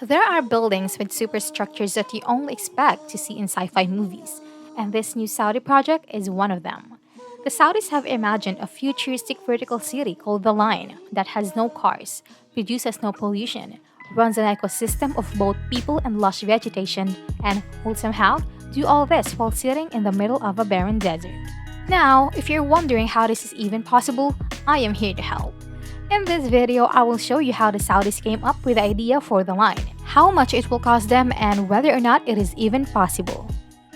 There are buildings with superstructures that you only expect to see in sci fi movies, and this new Saudi project is one of them. The Saudis have imagined a futuristic vertical city called The Line that has no cars, produces no pollution, runs an ecosystem of both people and lush vegetation, and will somehow do all this while sitting in the middle of a barren desert. Now, if you're wondering how this is even possible, I am here to help. In this video, I will show you how the Saudis came up with the idea for the line, how much it will cost them, and whether or not it is even possible.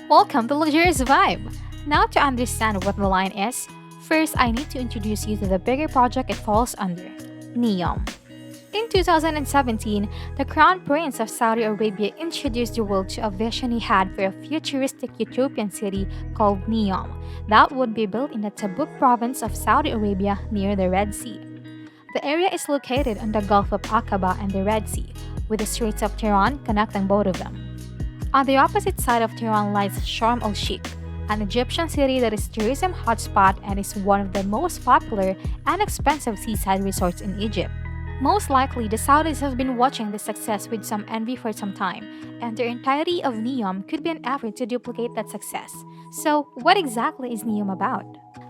Welcome to Luxurious Vibe! Now to understand what the line is, first I need to introduce you to the bigger project it falls under, Neom. In 2017, the Crown Prince of Saudi Arabia introduced the world to a vision he had for a futuristic utopian city called Neom that would be built in the Tabuk province of Saudi Arabia near the Red Sea. The area is located on the Gulf of Aqaba and the Red Sea, with the Straits of Tiran connecting both of them. On the opposite side of Tiran lies Sharm el-Sheikh, an Egyptian city that is a tourism hotspot and is one of the most popular and expensive seaside resorts in Egypt. Most likely, the Saudis have been watching this success with some envy for some time, and the entirety of Neom could be an effort to duplicate that success. So, what exactly is Neom about?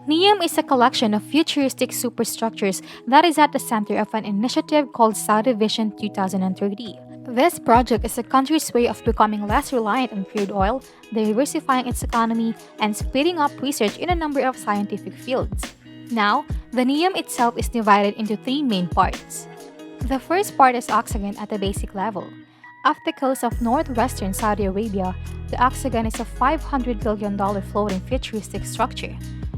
Neom is a collection of futuristic superstructures that is at the center of an initiative called Saudi Vision 2030. This project is the country's way of becoming less reliant on crude oil, diversifying its economy, and speeding up research in a number of scientific fields. Now, the Neom itself is divided into three main parts. The first part is Octagon at the basic level. Off the coast of northwestern Saudi Arabia, the Octagon is a $500 billion floating futuristic structure.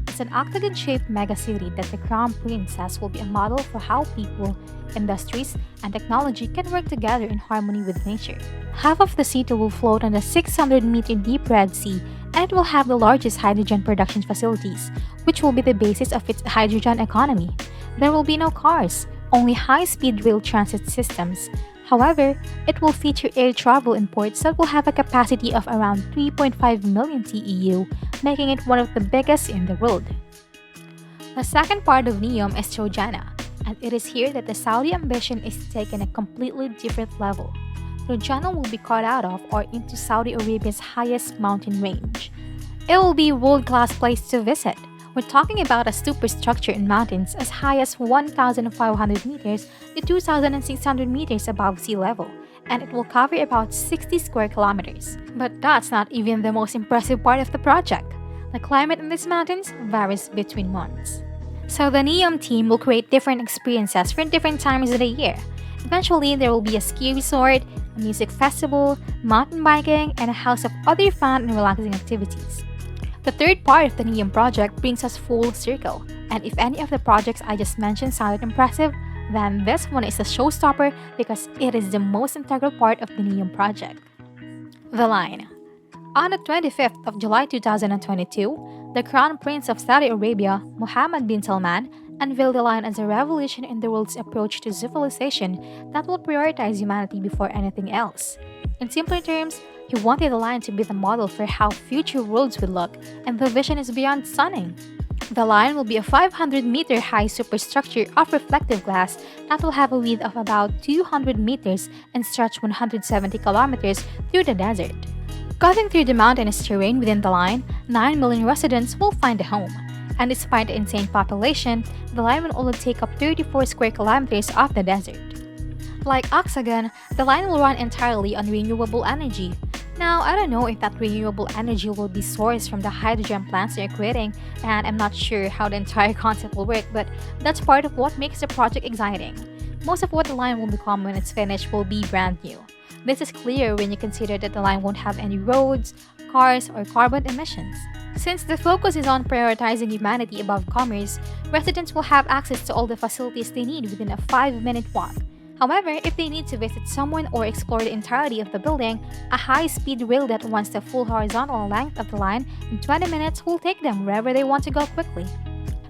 It's an octagon-shaped megacity that the Crown Prince says will be a model for how people, industries, and technology can work together in harmony with nature. Half of the city will float on the 600-meter deep Red Sea, and it will have the largest hydrogen production facilities, which will be the basis of its hydrogen economy. There will be no cars, only high-speed rail transit systems. However, it will feature air travel in ports that will have a capacity of around 3.5 million TEU, making it one of the biggest in the world. The second part of Neom is Trojana, and it is here that the Saudi ambition is taken a completely different level. Trojana will be cut out of or into Saudi Arabia's highest mountain range. It will be a world-class place to visit. We're talking about a superstructure in mountains as high as 1,500 meters to 2,600 meters above sea level, and it will cover about 60 square kilometers. But that's not even the most impressive part of the project. The climate in these mountains varies between months. So the Neom team will create different experiences for different times of the year. Eventually, there will be a ski resort, a music festival, mountain biking, and a house of other fun and relaxing activities. The third part of the Neom project brings us full circle, and if any of the projects I just mentioned sounded impressive, then this one is a showstopper because it is the most integral part of the Neom project. The line. On the 25th of July 2022, the Crown Prince of Saudi Arabia, Mohammed bin Salman, unveiled the line as a revolution in the world's approach to civilization that will prioritize humanity before anything else. In simpler terms, he wanted the line to be the model for how future worlds would look, and the vision is beyond stunning. The line will be a 500-meter high superstructure of reflective glass that will have a width of about 200 meters and stretch 170 kilometers through the desert. Cutting through the mountainous terrain within the line, 9 million residents will find a home. And despite the insane population, the line will only take up 34 square kilometers of the desert. Like Octagon, the line will run entirely on renewable energy. Now, I don't know if that renewable energy will be sourced from the hydrogen plants they're creating, and I'm not sure how the entire concept will work, but that's part of what makes the project exciting. Most of what the line will become when it's finished will be brand new. This is clear when you consider that the line won't have any roads, cars, or carbon emissions. Since the focus is on prioritizing humanity above commerce, residents will have access to all the facilities they need within a 5-minute walk. However, if they need to visit someone or explore the entirety of the building, a high-speed rail that runs the full horizontal length of the line in 20 minutes will take them wherever they want to go quickly.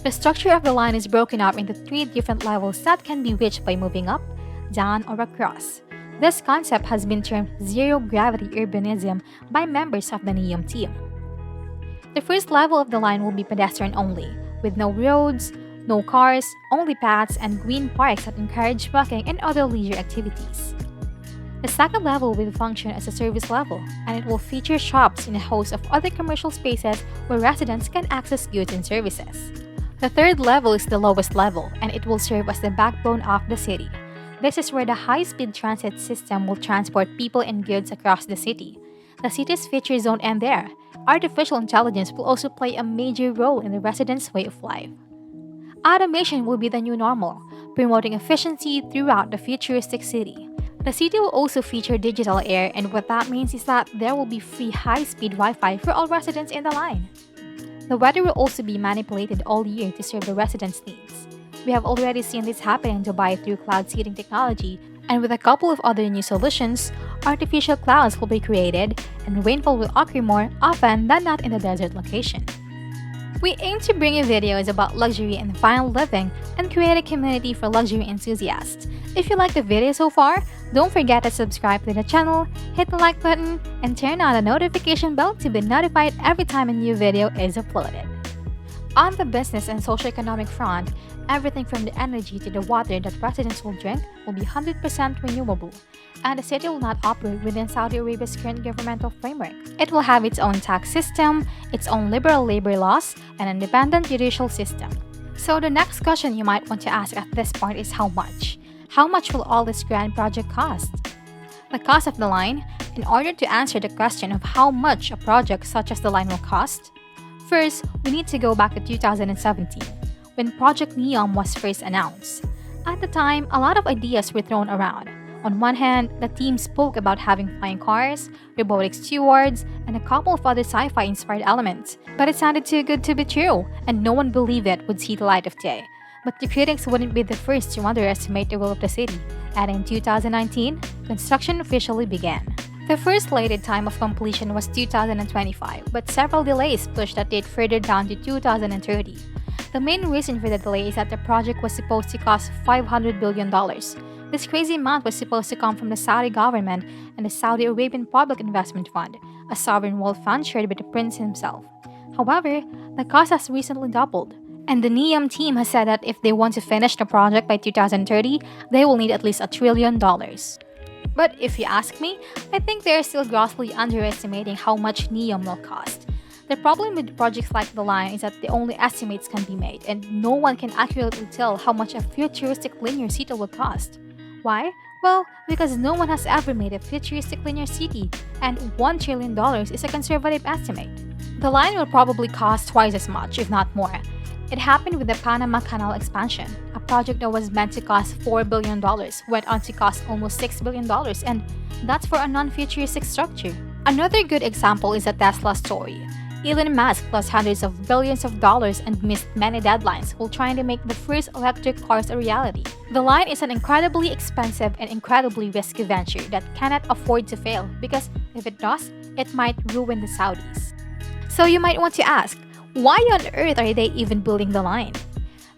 The structure of the line is broken up into 3 different levels that can be reached by moving up, down, or across. This concept has been termed zero-gravity urbanism by members of the Neom team. The first level of the line will be pedestrian only, with no roads, no cars, only paths, and green parks that encourage walking and other leisure activities. The second level will function as a service level, and it will feature shops and a host of other commercial spaces where residents can access goods and services. The third level is the lowest level, and it will serve as the backbone of the city. This is where the high speed transit system will transport people and goods across the city. The city's features don't end there. Artificial intelligence will also play a major role in the residents' way of life. Automation will be the new normal, promoting efficiency throughout the futuristic city. The city will also feature digital air, and what that means is that there will be free high speed Wi Fi for all residents in the line. The weather will also be manipulated all year to serve the residents' needs. We have already seen this happen in Dubai through cloud seeding technology, and with a couple of other new solutions, artificial clouds will be created and rainfall will occur more often than not in the desert location. We aim to bring you videos about luxury and fine living and create a community for luxury enthusiasts. If you like the video so far, don't forget to subscribe to the channel, hit the like button, and turn on the notification bell to be notified every time a new video is uploaded. On the business and socioeconomic front, everything from the energy to the water that residents will drink will be 100% renewable, and the city will not operate within Saudi Arabia's current governmental framework. It will have its own tax system, its own liberal labor laws, and an independent judicial system. So the next question you might want to ask at this point is how much? How much will all this grand project cost? The cost of the line, in order to answer the question of how much a project such as the line will cost, first, we need to go back to 2017, when Project Neom was first announced. At the time, a lot of ideas were thrown around. On one hand, the team spoke about having flying cars, robotic stewards, and a couple of other sci-fi inspired elements. But it sounded too good to be true, and no one believed it would see the light of day. But the critics wouldn't be the first to underestimate the role of the city, and in 2019, construction officially began. The first slated time of completion was 2025, but several delays pushed that date further down to 2030. The main reason for the delay is that the project was supposed to cost $500 billion. This crazy amount was supposed to come from the Saudi government and the Saudi Arabian Public Investment Fund, a sovereign wealth fund shared by the prince himself. However, the cost has recently doubled, and the Neom team has said that if they want to finish the project by 2030, they will need at least $1 trillion. But if you ask me, I think they are still grossly underestimating how much Neom will cost. The problem with projects like the line is that the only estimates can be made, and no one can accurately tell how much a futuristic linear city will cost. Why? Well, because no one has ever made a futuristic linear city, and $1 trillion is a conservative estimate. The line will probably cost twice as much, if not more. It happened with the Panama Canal expansion. A project that was meant to cost $4 billion went on to cost almost $6 billion, and that's for a non-futuristic structure. Another good example is the Tesla story. Elon Musk lost hundreds of billions of dollars and missed many deadlines while trying to make the first electric cars a reality. The line is an incredibly expensive and incredibly risky venture that cannot afford to fail because if it does, it might ruin the Saudis. So you might want to ask, why on earth are they even building the line?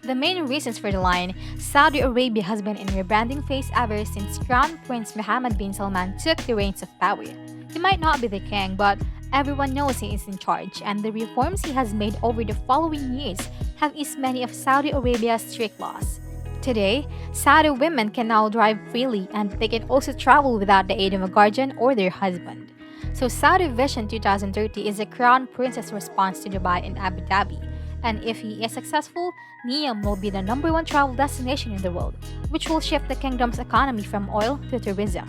The main reasons for the line, Saudi Arabia has been in a rebranding phase ever since Crown Prince Mohammed bin Salman took the reins of power. He might not be the king, but everyone knows he is in charge, and the reforms he has made over the following years have eased many of Saudi Arabia's strict laws. Today, Saudi women can now drive freely, and they can also travel without the aid of a guardian or their husband. So Saudi Vision 2030 is the Crown Prince's response to Dubai and Abu Dhabi, and if he is successful, Neom will be the #1 travel destination in the world, which will shift the kingdom's economy from oil to tourism.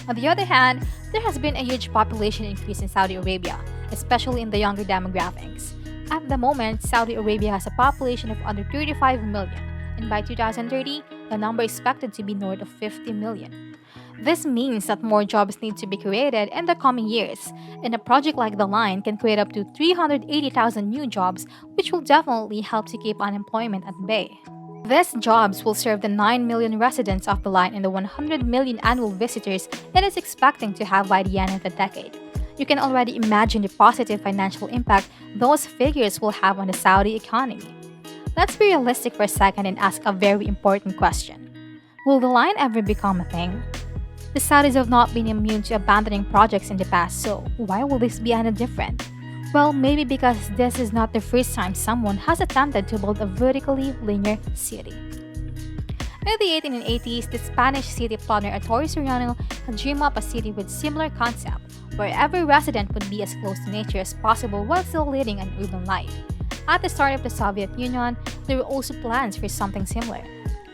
On the other hand, there has been a huge population increase in Saudi Arabia, especially in the younger demographics. At the moment, Saudi Arabia has a population of under 35 million, and by 2030, the number is expected to be north of 50 million. This means that more jobs need to be created in the coming years, and a project like the line can create up to 380,000 new jobs, which will definitely help to keep unemployment at bay. These jobs will serve the 9 million residents of the line and the 100 million annual visitors it is expecting to have by the end of the decade. You can already imagine the positive financial impact those figures will have on the Saudi economy. Let's be realistic for a second and ask a very important question. Will the line ever become a thing? The Saudis have not been immune to abandoning projects in the past, so why will this be any different? Well, maybe because this is not the first time someone has attempted to build a vertically linear city. In the 1880s, the Spanish city planner Ettore Soriano had dreamed up a city with similar concept, where every resident would be as close to nature as possible while still leading an urban life. At the start of the Soviet Union, there were also plans for something similar,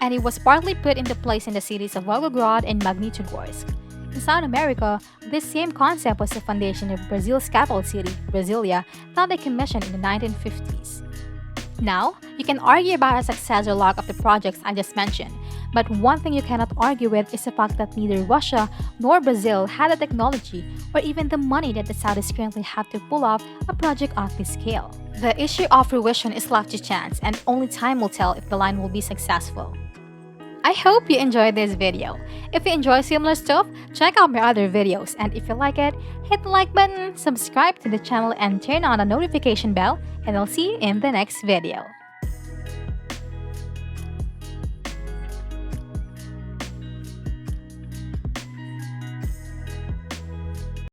and it was partly put into place in the cities of Volgograd and Magnitogorsk. In South America, this same concept was the foundation of Brazil's capital city, Brasilia, that they commissioned in the 1950s. Now, you can argue about the success or lack of the projects I just mentioned, but one thing you cannot argue with is the fact that neither Russia nor Brazil had the technology or even the money that the Saudis currently have to pull off a project of this scale. The issue of fruition is left to chance, and only time will tell if the line will be successful. I hope you enjoyed this video. If you enjoy similar stuff, check out my other videos, and if you like it, hit the like button, subscribe to the channel, and turn on the notification bell, and I'll see you in the next video.